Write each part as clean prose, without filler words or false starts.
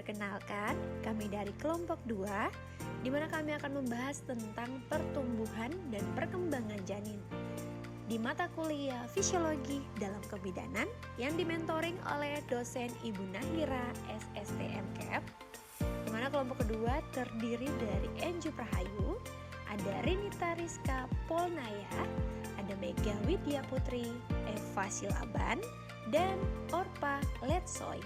Perkenalkan, kami dari kelompok 2, di mana kami akan membahas tentang pertumbuhan dan perkembangan janin di mata kuliah Fisiologi dalam Kebidanan yang dimentoring oleh dosen Ibu Nahira SSTM Cap, di mana kelompok kedua terdiri dari Enju Prahayu, ada Rinita Rizka Polnaya, ada Mega Widya Putri, Eva Silaban, dan Orpa Letsoy.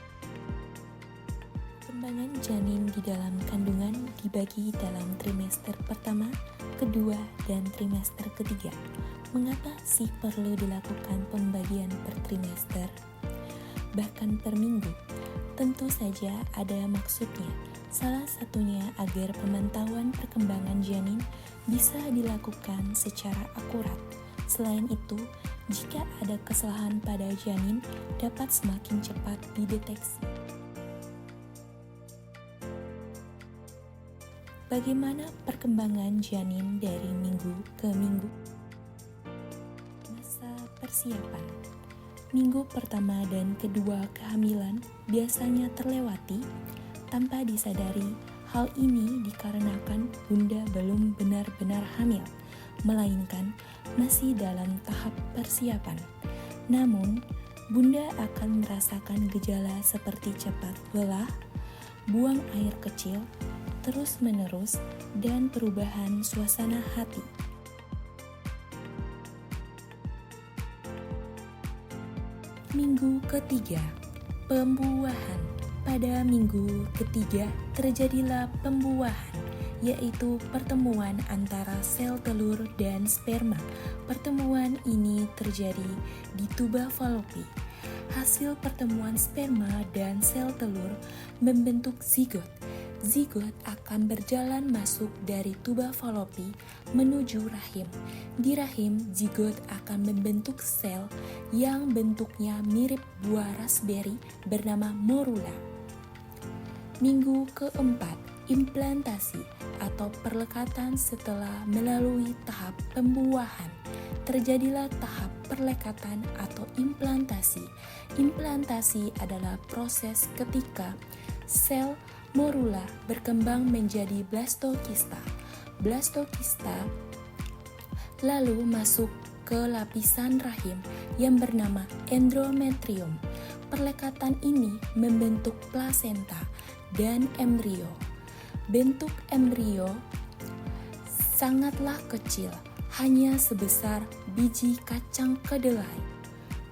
Perkembangan janin di dalam kandungan dibagi dalam trimester pertama, kedua, dan trimester ketiga. Mengapa sih perlu dilakukan pembagian per trimester, bahkan per minggu? Tentu saja ada maksudnya. Salah satunya agar pemantauan perkembangan janin bisa dilakukan secara akurat. Selain itu, jika ada kesalahan pada janin dapat semakin cepat dideteksi. Bagaimana perkembangan janin dari minggu ke minggu? Masa persiapan. Minggu pertama dan kedua kehamilan biasanya terlewati tanpa disadari. Hal ini dikarenakan bunda belum benar-benar hamil, melainkan masih dalam tahap persiapan. Namun, bunda akan merasakan gejala seperti cepat lelah, buang air kecil, terus-menerus, dan perubahan suasana hati. Minggu ketiga, pembuahan. Pada minggu ketiga terjadilah pembuahan, yaitu pertemuan antara sel telur dan sperma. Pertemuan ini terjadi di tuba falopi. Hasil pertemuan sperma dan sel telur membentuk zigot. Zigot akan berjalan masuk dari tuba falopi menuju rahim. Di rahim, zigot akan membentuk sel yang bentuknya mirip buah raspberry bernama morula. Minggu keempat, implantasi atau perlekatan. Setelah melalui tahap pembuahan, terjadilah tahap perlekatan atau implantasi. Implantasi adalah proses ketika sel morula berkembang menjadi blastokista. Blastokista lalu masuk ke lapisan rahim yang bernama endometrium. Perlekatan ini membentuk plasenta dan embrio. Bentuk embrio sangatlah kecil, hanya sebesar biji kacang kedelai.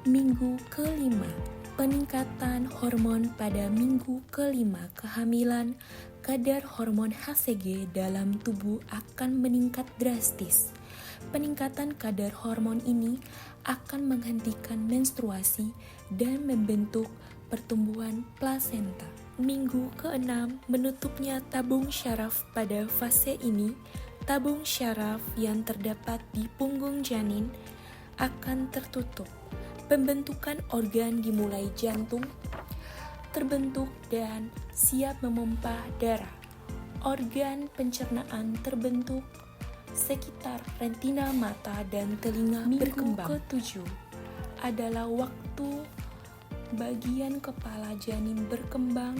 Minggu kelima, peningkatan hormon. Pada minggu kelima kehamilan, kadar hormon HCG dalam tubuh akan meningkat drastis. Peningkatan kadar hormon ini akan menghentikan menstruasi dan membentuk pertumbuhan plasenta. Minggu keenam, menutupnya tabung syaraf. Pada fase ini, tabung syaraf yang terdapat di punggung janin akan tertutup. Pembentukan organ dimulai. Jantung terbentuk dan siap memompa darah. Organ pencernaan terbentuk sekitar retina mata dan telinga berkembang. Minggu ketujuh adalah waktu bagian kepala janin berkembang,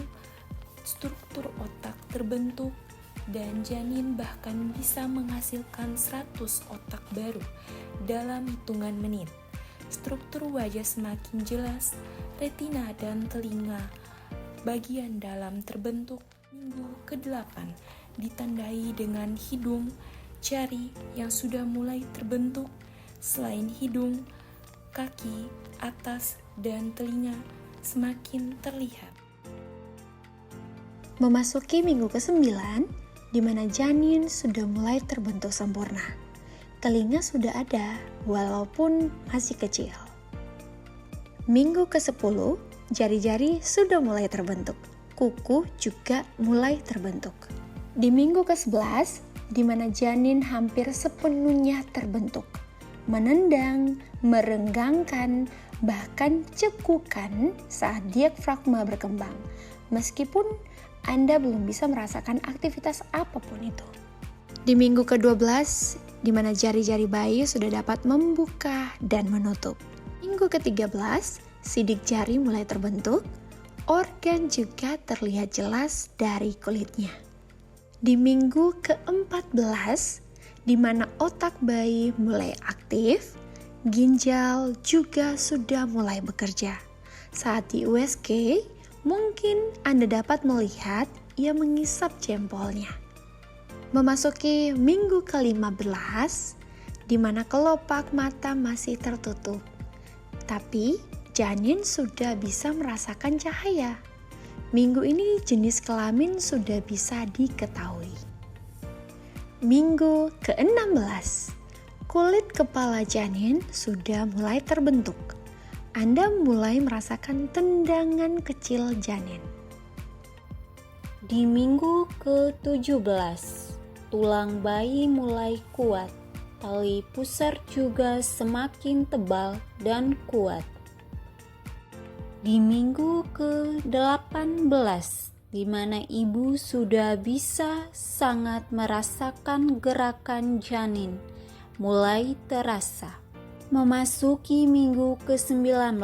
struktur otak terbentuk, dan janin bahkan bisa menghasilkan 100 otak baru dalam hitungan menit. Struktur wajah semakin jelas, retina dan telinga bagian dalam terbentuk. Minggu ke-8 ditandai dengan hidung, jari yang sudah mulai terbentuk. Selain hidung, kaki, atas, dan telinga semakin terlihat. Memasuki minggu ke-9, di mana janin sudah mulai terbentuk sempurna. Telinga sudah ada, walaupun masih kecil. Minggu ke-10, jari-jari sudah mulai terbentuk. Kuku juga mulai terbentuk. Di minggu ke-11, di mana janin hampir sepenuhnya terbentuk. Menendang, merenggangkan, bahkan cekukan saat diafragma berkembang. Meskipun Anda belum bisa merasakan aktivitas apapun itu. Di minggu ke-12, di mana jari-jari bayi sudah dapat membuka dan menutup. Minggu ke-13, sidik jari mulai terbentuk, organ juga terlihat jelas dari kulitnya. Di minggu ke-14, di mana otak bayi mulai aktif, ginjal juga sudah mulai bekerja. Saat di USG, mungkin Anda dapat melihat ia mengisap jempolnya. Memasuki minggu ke-15, di mana kelopak mata masih tertutup. Tapi janin sudah bisa merasakan cahaya. Minggu ini jenis kelamin sudah bisa diketahui. Minggu ke-16, kulit kepala janin sudah mulai terbentuk. Anda mulai merasakan tendangan kecil janin. Di minggu ke-17, tulang bayi mulai kuat. Tali pusar juga semakin tebal dan kuat. Di minggu ke-18, di mana ibu sudah bisa sangat merasakan gerakan janin, mulai terasa. Memasuki minggu ke-19,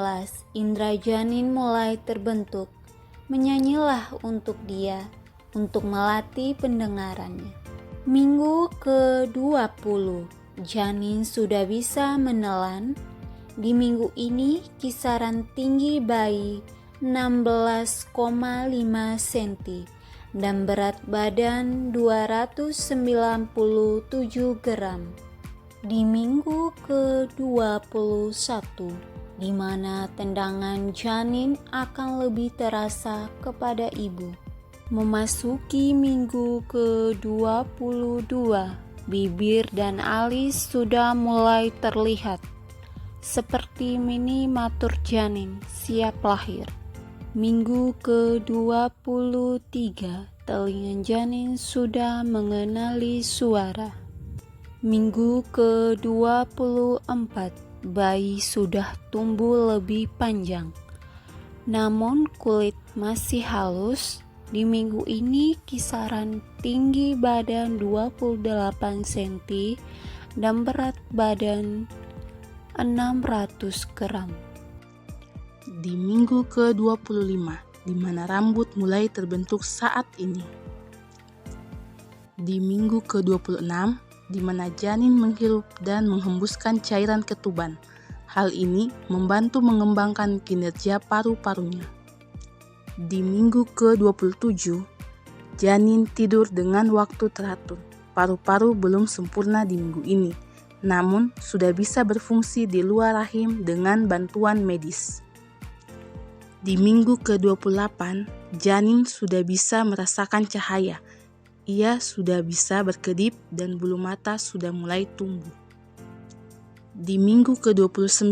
indera janin mulai terbentuk. Menyanyilah untuk dia, untuk melatih pendengarannya. Minggu ke-20, janin sudah bisa menelan. Di minggu ini kisaran tinggi bayi 16,5 cm dan berat badan 297 gram. Di minggu ke-21, di mana tendangan janin akan lebih terasa kepada ibu. Memasuki minggu ke-22, bibir dan alis sudah mulai terlihat seperti miniatur janin siap lahir. Minggu ke-23, telinga janin sudah mengenali suara. Minggu ke-24, bayi sudah tumbuh lebih panjang, namun kulit masih halus. Di minggu ini kisaran tinggi badan 28 cm dan berat badan 600 gram. Di minggu ke-25, di mana rambut mulai terbentuk saat ini. Di minggu ke-26, di mana janin menghirup dan menghembuskan cairan ketuban. Hal ini membantu mengembangkan kinerja paru-parunya. Di minggu ke-27, janin tidur dengan waktu teratur. Paru-paru belum sempurna di minggu ini, namun sudah bisa berfungsi di luar rahim dengan bantuan medis. Di minggu ke-28, janin sudah bisa merasakan cahaya. Ia sudah bisa berkedip dan bulu mata sudah mulai tumbuh. Di minggu ke-29,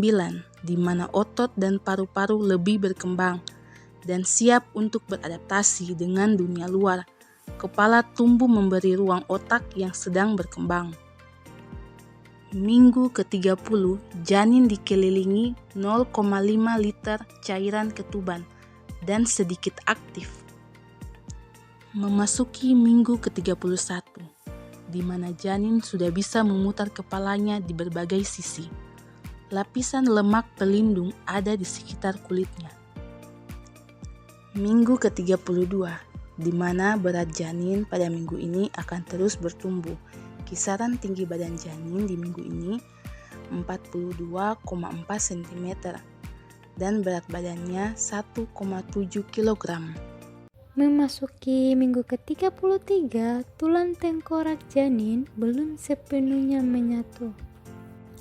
di mana otot dan paru-paru lebih berkembang dan siap untuk beradaptasi dengan dunia luar, kepala tumbuh memberi ruang otak yang sedang berkembang. Minggu ke-30, janin dikelilingi 0,5 liter cairan ketuban dan sedikit aktif. Memasuki minggu ke-31, di mana janin sudah bisa memutar kepalanya di berbagai sisi. Lapisan lemak pelindung ada di sekitar kulitnya. Minggu ke-32, di mana berat janin pada minggu ini akan terus bertumbuh. Kisaran tinggi badan janin di minggu ini 42,4 cm dan berat badannya 1,7 kg. Memasuki minggu ke-33, tulang tengkorak janin belum sepenuhnya menyatu.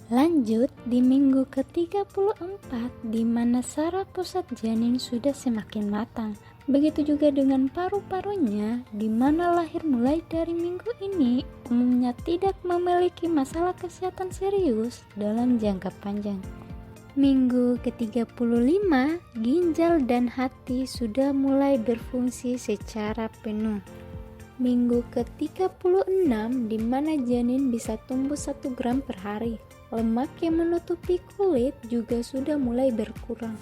Lanjut di minggu ke-34, di mana saraf pusat janin sudah semakin matang. Begitu juga dengan paru-parunya, di mana lahir mulai dari minggu ini umumnya tidak memiliki masalah kesehatan serius dalam jangka panjang. Minggu ke-35, ginjal dan hati sudah mulai berfungsi secara penuh. Minggu ke-36, di mana janin bisa tumbuh 1 gram per hari. Lemak yang menutupi kulit juga sudah mulai berkurang.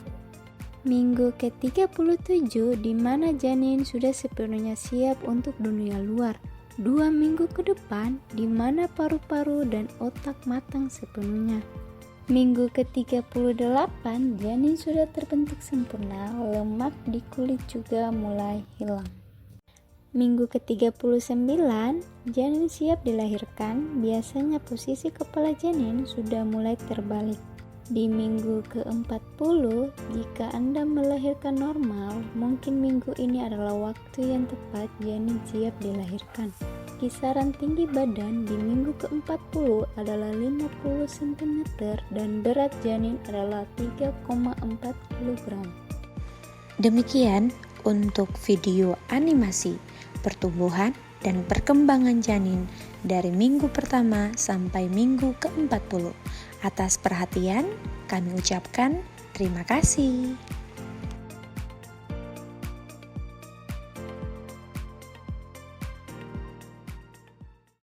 Minggu ke-37, di mana janin sudah sepenuhnya siap untuk dunia luar. 2 minggu ke depan, di mana paru-paru dan otak matang sepenuhnya. Minggu ke-38, janin sudah terbentuk sempurna, lemak di kulit juga mulai hilang. Minggu ke-39, janin siap dilahirkan, biasanya posisi kepala janin sudah mulai terbalik. Di minggu ke-40, jika Anda melahirkan normal, mungkin minggu ini adalah waktu yang tepat janin siap dilahirkan. Kisaran tinggi badan di minggu ke-40 adalah 50 cm dan berat janin adalah 3,4 kg. Demikian untuk video animasi pertumbuhan dan perkembangan janin dari minggu pertama sampai minggu ke-40. Atas perhatian, kami ucapkan terima kasih.